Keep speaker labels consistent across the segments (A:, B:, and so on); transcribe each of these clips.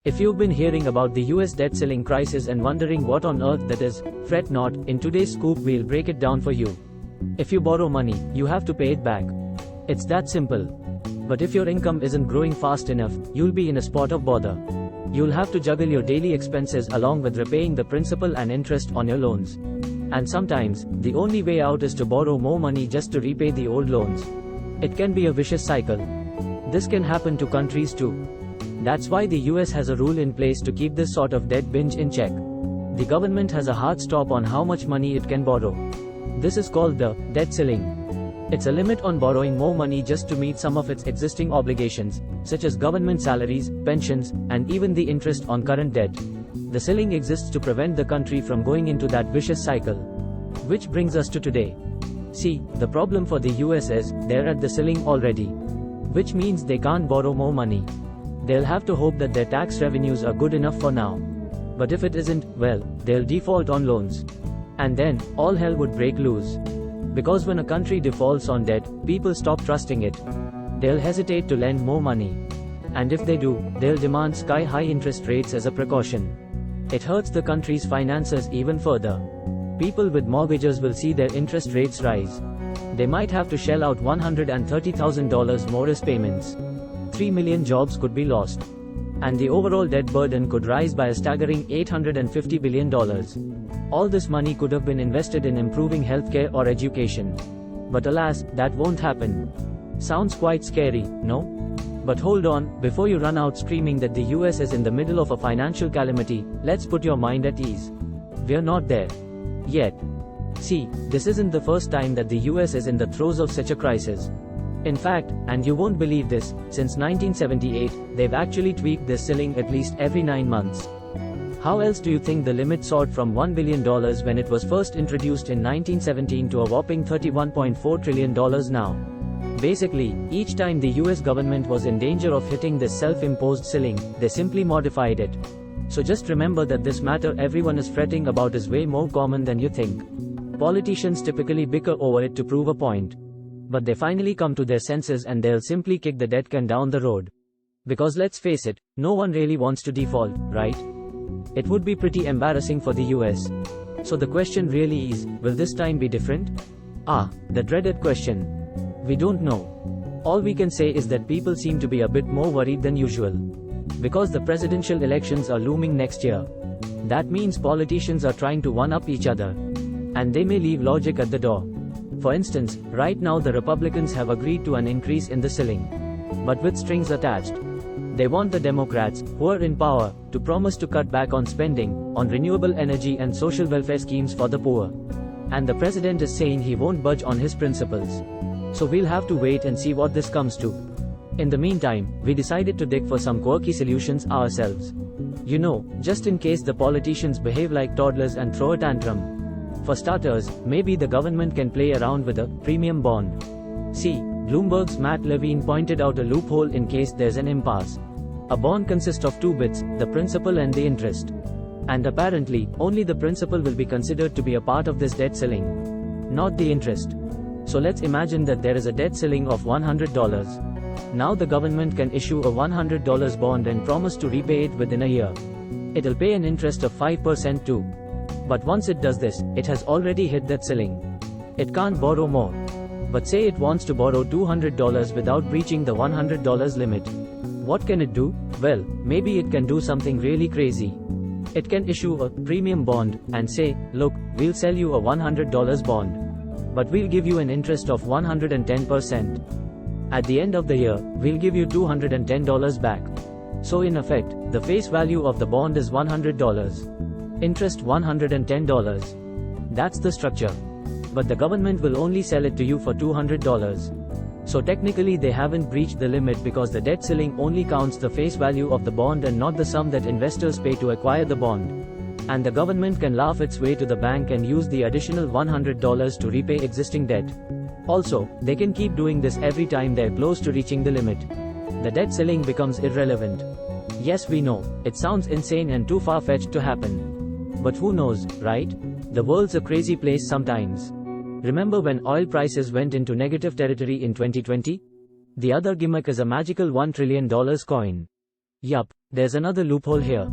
A: If you've been hearing about the US debt ceiling crisis and wondering what on earth that is, fret not, in today's scoop we'll break it down for you. If you borrow money, you have to pay it back. It's that simple. But if your income isn't growing fast enough, you'll be in a spot of bother. You'll have to juggle your daily expenses along with repaying the principal and interest on your loans. And sometimes, the only way out is to borrow more money just to repay the old loans. It can be a vicious cycle. This can happen to countries too. That's why the US has a rule in place to keep this sort of debt binge in check. The government has a hard stop on how much money it can borrow. This is called the debt ceiling. It's a limit on borrowing more money just to meet some of its existing obligations, such as government salaries, pensions, and even the interest on current debt. The ceiling exists to prevent the country from going into that vicious cycle. Which brings us to today. See, the problem for the US is, they're at the ceiling already. Which means they can't borrow more money. They'll have to hope that their tax revenues are good enough for now. But if it isn't, well, they'll default on loans. And then, all hell would break loose. Because when a country defaults on debt, people stop trusting it. They'll hesitate to lend more money. And if they do, they'll demand sky-high interest rates as a precaution. It hurts the country's finances even further. People with mortgages will see their interest rates rise. They might have to shell out $130,000 more as payments. 3 million jobs could be lost. And the overall debt burden could rise by a staggering $850 billion. All this money could have been invested in improving healthcare or education. But alas, that won't happen. Sounds quite scary, no? But hold on, before you run out screaming that the US is in the middle of a financial calamity, let's put your mind at ease. We're not there. Yet. See, this isn't the first time that the US is in the throes of such a crisis. In fact, and you won't believe this, since 1978, they've actually tweaked this ceiling at least every 9 months. How else do you think the limit soared from $1 billion when it was first introduced in 1917 to a whopping $31.4 trillion now? Basically, each time the US government was in danger of hitting this self-imposed ceiling, they simply modified it. So just remember that this matter everyone is fretting about is way more common than you think. Politicians typically bicker over it to prove a point. But they finally come to their senses and they'll simply kick the debt can down the road. Because let's face it, no one really wants to default, right? It would be pretty embarrassing for the US. So the question really is, will this time be different? The dreaded question. We don't know. All we can say is that people seem to be a bit more worried than usual. Because the presidential elections are looming next year. That means politicians are trying to one-up each other. And they may leave logic at the door. For instance, right now the Republicans have agreed to an increase in the ceiling. But with strings attached. They want the Democrats, who are in power, to promise to cut back on spending, on renewable energy and social welfare schemes for the poor. And the president is saying he won't budge on his principles. So we'll have to wait and see what this comes to. In the meantime, we decided to dig for some quirky solutions ourselves. You know, just in case the politicians behave like toddlers and throw a tantrum. For starters, maybe the government can play around with a premium bond. See, Bloomberg's Matt Levine pointed out a loophole in case there's an impasse. A bond consists of 2 bits, the principal and the interest. And apparently, only the principal will be considered to be a part of this debt ceiling. Not the interest. So let's imagine that there is a debt ceiling of $100. Now the government can issue a $100 bond and promise to repay it within a year. It'll pay an interest of 5% too. But once it does this, it has already hit that ceiling. It can't borrow more. But say it wants to borrow $200 without breaching the $100 limit. What can it do? Well, maybe it can do something really crazy. It can issue a premium bond and say, look, we'll sell you a $100 bond. But we'll give you an interest of 110%. At the end of the year, we'll give you $210 back. So in effect, the face value of the bond is $100. Interest $110. That's the structure. But the government will only sell it to you for $200. So technically they haven't breached the limit because the debt ceiling only counts the face value of the bond and not the sum that investors pay to acquire the bond. And the government can laugh its way to the bank and use the additional $100 to repay existing debt. Also, they can keep doing this every time they're close to reaching the limit. The debt ceiling becomes irrelevant. Yes, we know, it sounds insane and too far-fetched to happen. But who knows, right? The world's a crazy place sometimes. Remember when oil prices went into negative territory in 2020? The other gimmick is a magical $1 trillion coin. Yup, there's another loophole here.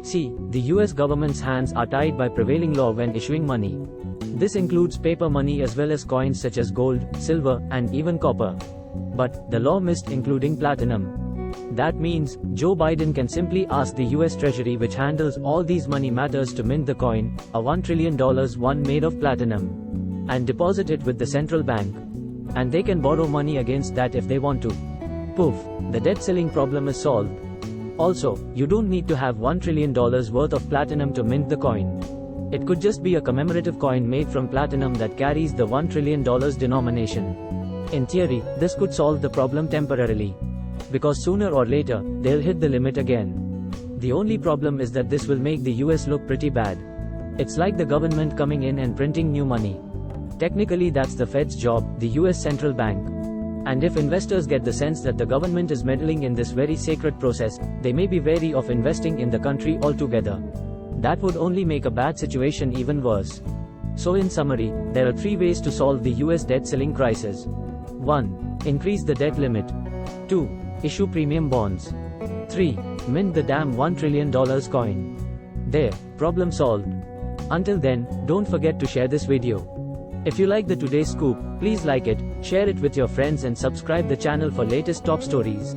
A: See, the US government's hands are tied by prevailing law when issuing money. This includes paper money as well as coins such as gold, silver, and even copper. But the law missed including platinum. That means, Joe Biden can simply ask the US Treasury, which handles all these money matters, to mint the coin, a $1 trillion one made of platinum, and deposit it with the central bank. And they can borrow money against that if they want to. Poof, the debt ceiling problem is solved. Also, you don't need to have $1 trillion worth of platinum to mint the coin. It could just be a commemorative coin made from platinum that carries the $1 trillion denomination. In theory, this could solve the problem temporarily. Because sooner or later, they'll hit the limit again. The only problem is that this will make the US look pretty bad. It's like the government coming in and printing new money. Technically, that's the Fed's job, the US central bank. And if investors get the sense that the government is meddling in this very sacred process, they may be wary of investing in the country altogether. That would only make a bad situation even worse. So in summary, there are 3 ways to solve the US debt ceiling crisis. 1. Increase the debt limit. 2. Issue premium bonds. 3. Mint the damn $1 trillion coin. There, problem solved. Until then, don't forget to share this video. If you like the today's scoop, please like it, share it with your friends and subscribe the channel for latest top stories.